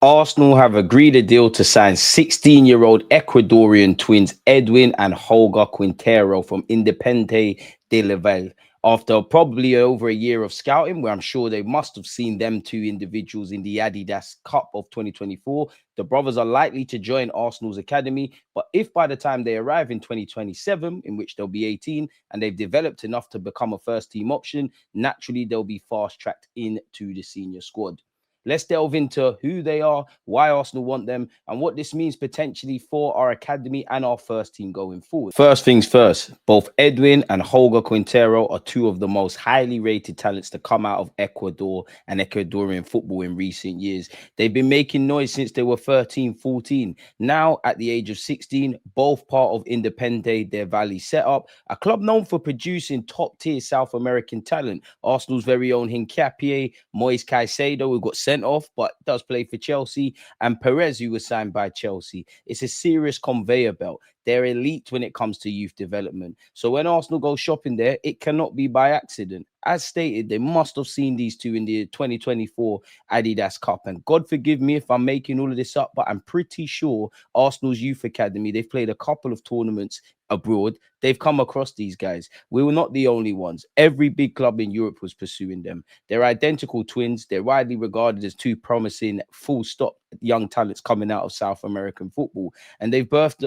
Arsenal have agreed a deal to sign 16-year-old Ecuadorian twins Edwin and Holger Quintero from Independiente del Valle. After probably over a year of scouting, where I'm sure they must have seen them two individuals in the Adidas Cup of 2024, the brothers are likely to join Arsenal's academy. But if by the time they arrive in 2027, in which they'll be 18, and they've developed enough to become a first team option, naturally they'll be fast tracked into the senior squad. Let's delve into who they are, why Arsenal want them, and what this means potentially for our academy and our first team going forward. First things first, both Edwin and Holger Quintero are two of the most highly rated talents to come out of Ecuador and Ecuadorian football in recent years. They've been making noise since they were 13, 14. Now, at the age of 16, both part of Independiente del Valle setup, a club known for producing top-tier South American talent. Arsenal's very own Hincapié, Moise Caicedo, who got sent off but does play for Chelsea, and Perez, who was signed by Chelsea. It's a serious conveyor belt. They're elite when it comes to youth development. So when Arsenal go shopping there, it cannot be by accident. As stated, they must have seen these two in the 2024 Adidas Cup. And God forgive me if I'm making all of this up, but I'm pretty sure Arsenal's Youth Academy, they've played a couple of tournaments abroad. They've come across these guys. We were not the only ones. Every big club in Europe was pursuing them. They're identical twins. They're widely regarded as two promising, full stop young talents coming out of South American football. And they've burst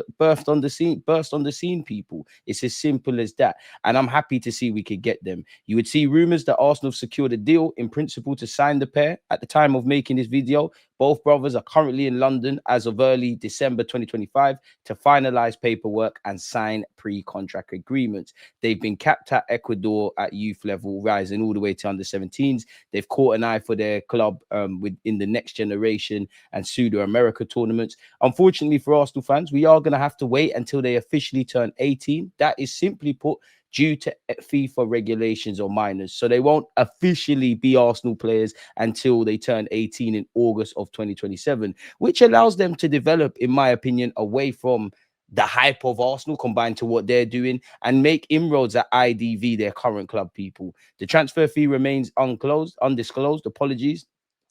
on the scene, people. It's as simple as that. And I'm happy to see we could get them. You would see rumors that Arsenal have secured a deal in principle to sign the pair. At the time of making this video, both brothers are currently in London as of early December 2025 to finalize paperwork and sign pre-contract agreements. They've been capped at Ecuador at youth level, rising all the way to under 17s. They've caught an eye for their club in the next generation and Pseudo America tournaments. Unfortunately for Arsenal fans, we are going to have to wait until they officially turn 18. That is simply put due to FIFA regulations or minors. So they won't officially be Arsenal players until they turn 18 in August of 2027, which allows them to develop, in my opinion, away from the hype of Arsenal combined to what they're doing and make inroads at IDV, their current club, people. The transfer fee remains undisclosed. Apologies.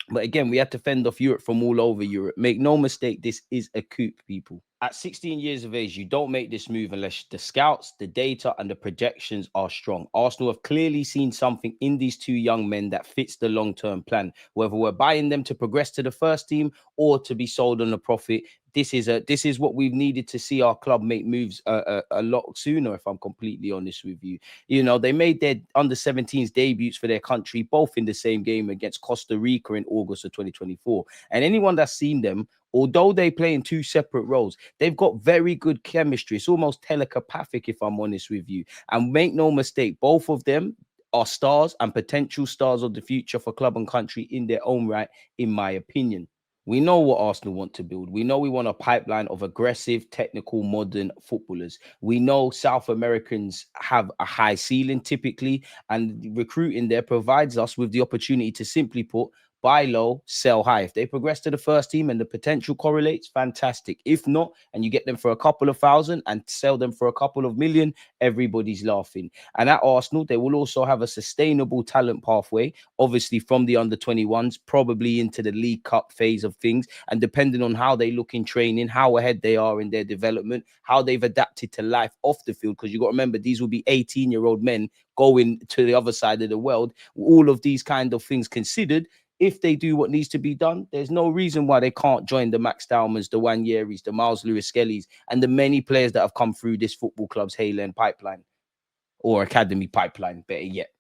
But again, we had to fend off Europe from all over Europe. Make no mistake, this is a coup, people. At 16 years of age, you don't make this move unless the scouts, the data, and the projections are strong. Arsenal have clearly seen something in these two young men that fits the long-term plan. Whether we're buying them to progress to the first team or to be sold on a profit, this is what we've needed to see our club make moves a lot sooner, if I'm completely honest with you. You know, they made their under-17s debuts for their country, both in the same game against Costa Rica in August of 2024. And anyone that's seen them, although they play in two separate roles, they've got very good chemistry. It's almost telepathic, if I'm honest with you. And make no mistake, both of them are stars and potential stars of the future for club and country in their own right, in my opinion. We know what Arsenal want to build. We know we want a pipeline of aggressive, technical, modern footballers. We know South Americans have a high ceiling typically, and recruiting there provides us with the opportunity to simply put, buy low, sell high. If they progress to the first team and the potential correlates, fantastic. If not, and you get them for a couple of thousand and sell them for a couple of million, everybody's laughing. And at Arsenal, they will also have a sustainable talent pathway, obviously from the under 21s, probably into the League Cup phase of things. And depending on how they look in training, how ahead they are in their development, how they've adapted to life off the field, because you got to remember, these will be 18-year-old men going to the other side of the world. All of these kind of things considered, if they do what needs to be done, there's no reason why they can't join the Max Daumans, the Wanyeris, the Miles Lewis Kellys, and the many players that have come through this football club's Hale End pipeline, or academy pipeline, better yet.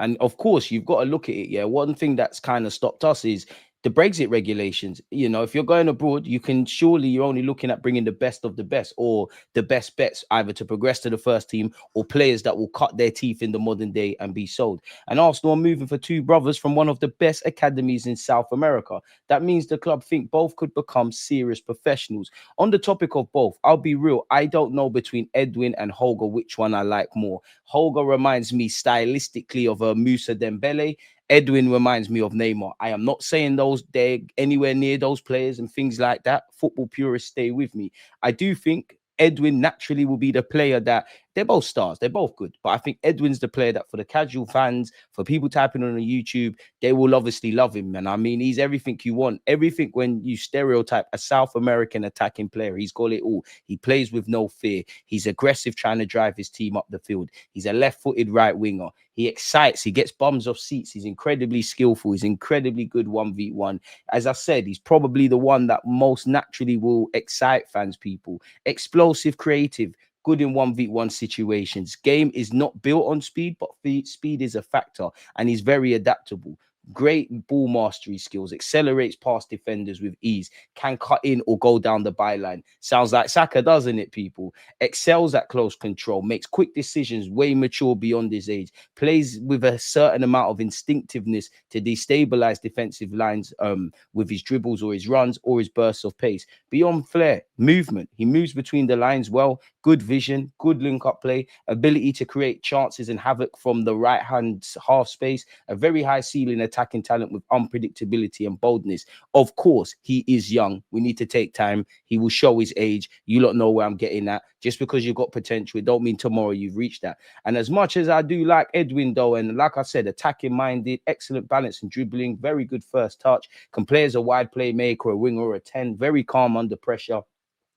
And of course, you've got to look at it. Yeah, one thing that's kind of stopped us is the Brexit regulations. You know, if you're going abroad, you're only looking at bringing the best of the best or the best bets, either to progress to the first team or players that will cut their teeth in the modern day and be sold. And Arsenal are moving for two brothers from one of the best academies in South America. That means the club think both could become serious professionals. On the topic of both, I'll be real, I don't know between Edwin and Holger which one I like more. Holger reminds me stylistically of a Musa Dembele. Edwin reminds me of Neymar. I am not saying they're anywhere near those players and things like that. Football purists, stay with me. I do think Edwin naturally will be the player that they're both stars. They're both good. But I think Edwin's the player that for the casual fans, for people typing on YouTube, they will obviously love him. And I mean, he's everything you want. Everything when you stereotype a South American attacking player, he's got it all. He plays with no fear. He's aggressive, trying to drive his team up the field. He's a left-footed right winger. He excites. He gets bums off seats. He's incredibly skillful. He's incredibly good 1v1. As I said, he's probably the one that most naturally will excite fans, people. Explosive, creative, good in 1v1 situations. Game is not built on speed, but speed is a factor, and he's very adaptable. Great ball mastery skills, accelerates past defenders with ease, can cut in or go down the byline. Sounds like Saka, doesn't it, people? Excels at close control, makes quick decisions, way mature beyond his age, plays with a certain amount of instinctiveness to destabilize defensive lines with his dribbles or his runs or his bursts of pace. Beyond flair, movement. He moves between the lines well, good vision, good link-up play, ability to create chances and havoc from the right-hand half space, a very high ceiling attacking talent with unpredictability and boldness. Of course, he is young. We need to take time. He will show his age. You lot know where I'm getting at. Just because you've got potential, it don't mean tomorrow you've reached that. And as much as I do like Edwin, though, and like I said, attacking-minded, excellent balance and dribbling, very good first touch, can play as a wide playmaker, a winger, or a 10, very calm under pressure.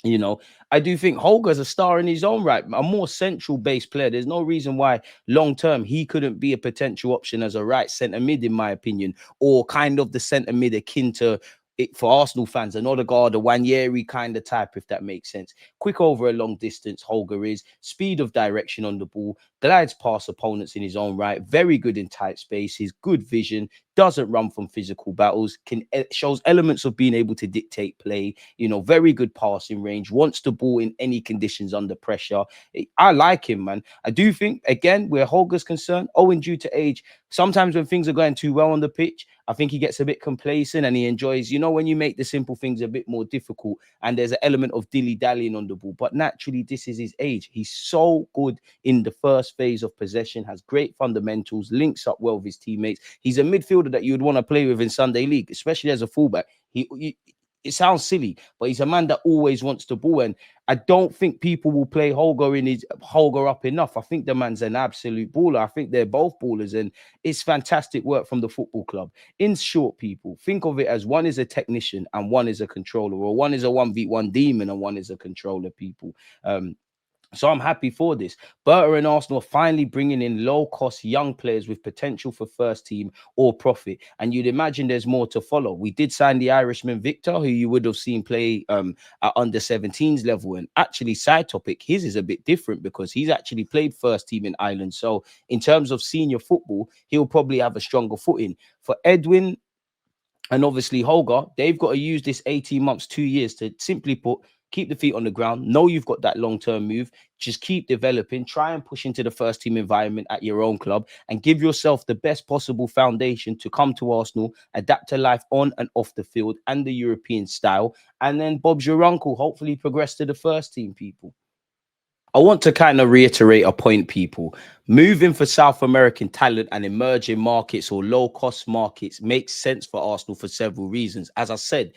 You know, I do think Holger's a star in his own right, a more central base player. There's no reason why long term he couldn't be a potential option as a right centre mid, in my opinion, or kind of the centre mid akin to it for Arsenal fans, an Odegaard, a Wanyeri kind of type, if that makes sense. Quick over a long distance, Holger is. Speed of direction on the ball, glides past opponents in his own right, very good in tight spaces, good vision, doesn't run from physical battles, shows elements of being able to dictate play, you know, very good passing range, wants the ball in any conditions under pressure. I like him, man. I do think, again, where Holger's concerned, owing due to age, sometimes when things are going too well on the pitch, I think he gets a bit complacent and he enjoys, you know, when you make the simple things a bit more difficult and there's an element of dilly-dallying on the ball. But naturally, this is his age. He's so good in the first phase of possession, has great fundamentals, links up well with his teammates. He's a midfielder that you would want to play with in Sunday League, especially as a fullback. It sounds silly, but he's a man that always wants the ball. And I don't think people will play Holger up enough. I think the man's an absolute baller. I think they're both ballers, and it's fantastic work from the football club. In short, people, think of it as one is a technician and one is a controller, or one is a 1v1 demon and one is a controller, people. So I'm happy for this. Berta and Arsenal are finally bringing in low-cost young players with potential for first team or profit. And you'd imagine there's more to follow. We did sign the Irishman Victor, who you would have seen play at under-17s level. And actually, side topic, his is a bit different because he's actually played first team in Ireland. So in terms of senior football, he'll probably have a stronger footing. For Edwin and obviously Holger, they've got to use this 18 months, 2 years to simply put, keep the feet on the ground. Know you've got that long-term move. Just keep developing. Try and push into the first team environment at your own club and give yourself the best possible foundation to come to Arsenal, adapt to life on and off the field and the European style. And then Bob's your uncle. Hopefully progress to the first team, people. I want to kind of reiterate a point, people. Moving for South American talent and emerging markets or low-cost markets makes sense for Arsenal for several reasons. As I said,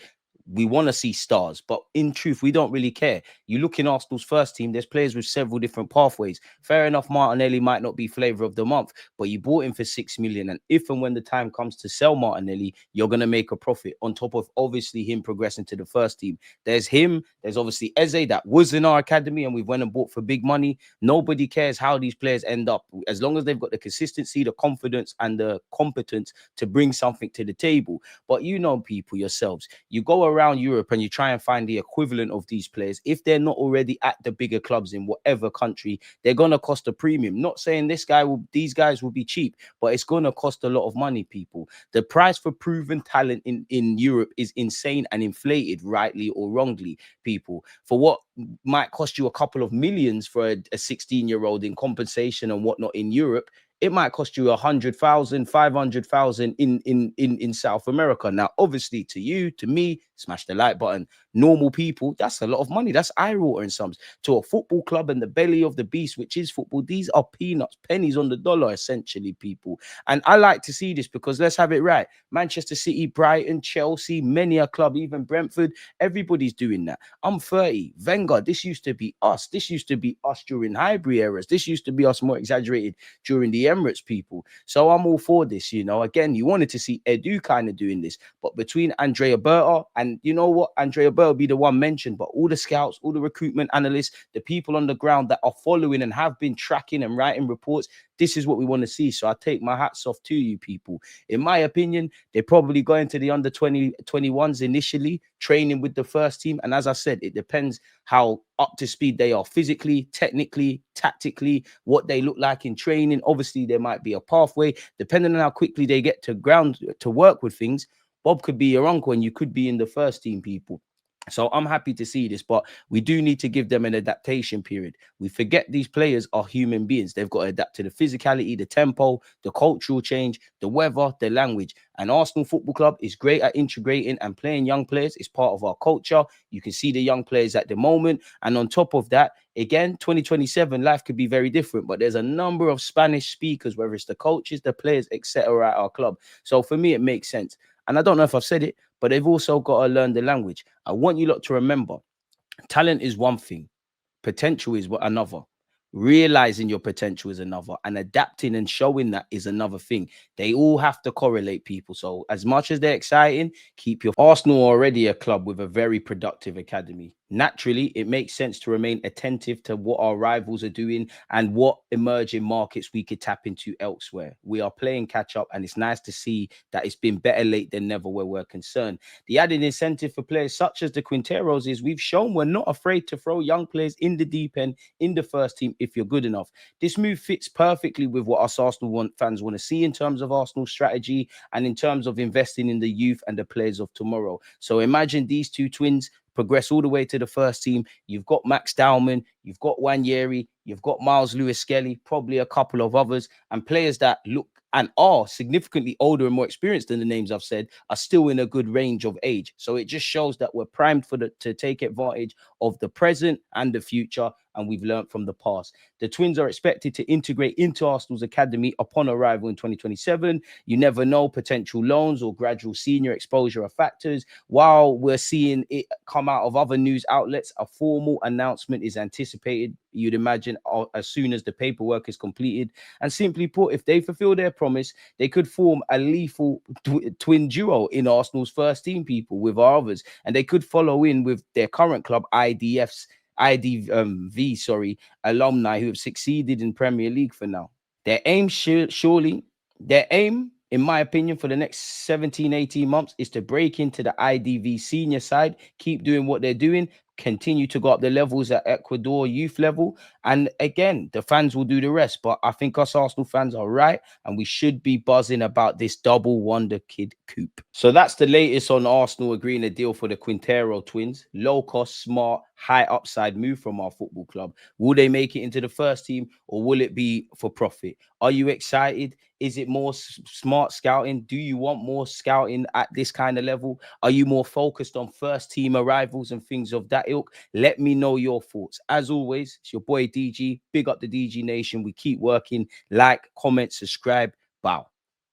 we want to see stars, but in truth, we don't really care. You look in Arsenal's first team, there's players with several different pathways. Fair enough, Martinelli might not be flavour of the month, but you bought him for 6 million. And if and when the time comes to sell Martinelli, you're going to make a profit on top of obviously him progressing to the first team. There's him. There's obviously Eze that was in our academy and we went and bought for big money. Nobody cares how these players end up. As long as they've got the consistency, the confidence and the competence to bring something to the table. But you know, people yourselves, you go around Europe and you try and find the equivalent of these players. If they're not already at the bigger clubs in whatever country, they're going to cost a premium. Not saying these guys will be cheap, but it's going to cost a lot of money, people. The price for proven talent in Europe is insane and inflated, rightly or wrongly, people. For what might cost you a couple of millions for a 16-year-old in compensation and whatnot in Europe, it might cost you 100,000, 500,000 in South America. Now, obviously, to you, to me, smash the like button. Normal people, that's a lot of money. That's eye water in some. To a football club and the belly of the beast, which is football, these are peanuts, pennies on the dollar, essentially, people. And I like to see this because let's have it right. Manchester City, Brighton, Chelsea, many a club, even Brentford, everybody's doing that. I'm 30. Wenger, this used to be us. This used to be us during Highbury eras. This used to be us more exaggerated during the Emirates people. So I'm all for this, you know. Again, you wanted to see Edu kind of doing this, but between Andrea Berta and you know what, Andrea Berta will be the one mentioned, but all the scouts, all the recruitment analysts, the people on the ground that are following and have been tracking and writing reports, this is what we want to see. So I take my hats off to you people. In my opinion, they're probably going to the under 21s initially, training with the first team. And as I said, it depends how up to speed they are physically, technically, tactically, what they look like in training. Obviously, there might be a pathway, depending on how quickly they get to ground to work with things. Bob could be your uncle and you could be in the first team, people. So I'm happy to see this, but we do need to give them an adaptation period. We forget these players are human beings. They've got to adapt to the physicality, the tempo, the cultural change, the weather, the language. And Arsenal Football Club is great at integrating and playing young players. It's part of our culture. You can see the young players at the moment. And on top of that, again, 2027, life could be very different. But there's a number of Spanish speakers, whether it's the coaches, the players, etc., at our club. So for me, it makes sense. And I don't know if I've said it, but they've also got to learn the language. I want you lot to remember, talent is one thing, potential is another. Realizing your potential is another, and adapting and showing that is another thing. They all have to correlate, people. So as much as they're exciting, keep your Arsenal already a club with a very productive academy. Naturally, it makes sense to remain attentive to what our rivals are doing and what emerging markets we could tap into elsewhere. We are playing catch up, and it's nice to see that it's been better late than never where we're concerned. The added incentive for players such as the Quinteros is we've shown we're not afraid to throw young players in the deep end in the first team if you're good enough. This move fits perfectly with what us Arsenal fans want to see in terms of Arsenal strategy and in terms of investing in the youth and the players of tomorrow. So imagine these two twins progress all the way to the first team. You've got Max Dowman, you've got Wanyeri, you've got Miles Lewis-Skelly, probably a couple of others, and players that look and are significantly older and more experienced than the names I've said are still in a good range of age. So it just shows that we're primed to take advantage of the present and the future, and we've learned from the past. The twins are expected to integrate into Arsenal's academy upon arrival in 2027. You never know, potential loans or gradual senior exposure are factors. While we're seeing it come out of other news outlets, a formal announcement is anticipated, you'd imagine, as soon as the paperwork is completed. And simply put, if they fulfill their promise, they could form a lethal twin duo in Arsenal's first team, people, with our others. And they could follow in with their current club, IDV alumni who have succeeded in Premier League for now. Their aim, surely, their aim, in my opinion, for the next 17, 18 months is to break into the IDV senior side, keep doing what they're doing, continue to go up the levels at Ecuador youth level. And again, the fans will do the rest. But I think us Arsenal fans are right, and we should be buzzing about this double wonder kid coup. So that's the latest on Arsenal agreeing a deal for the Quintero twins. Low cost, smart, high upside move from our football club. Will they make it into the first team, or will it be for profit? Are you excited? Is it more smart scouting? Do you want more scouting at this kind of level? Are you more focused on first team arrivals and things of that ilk? Let me know your thoughts. As always, it's your boy DG. Big up the DG Nation. We keep working. Like, comment, subscribe. Bow.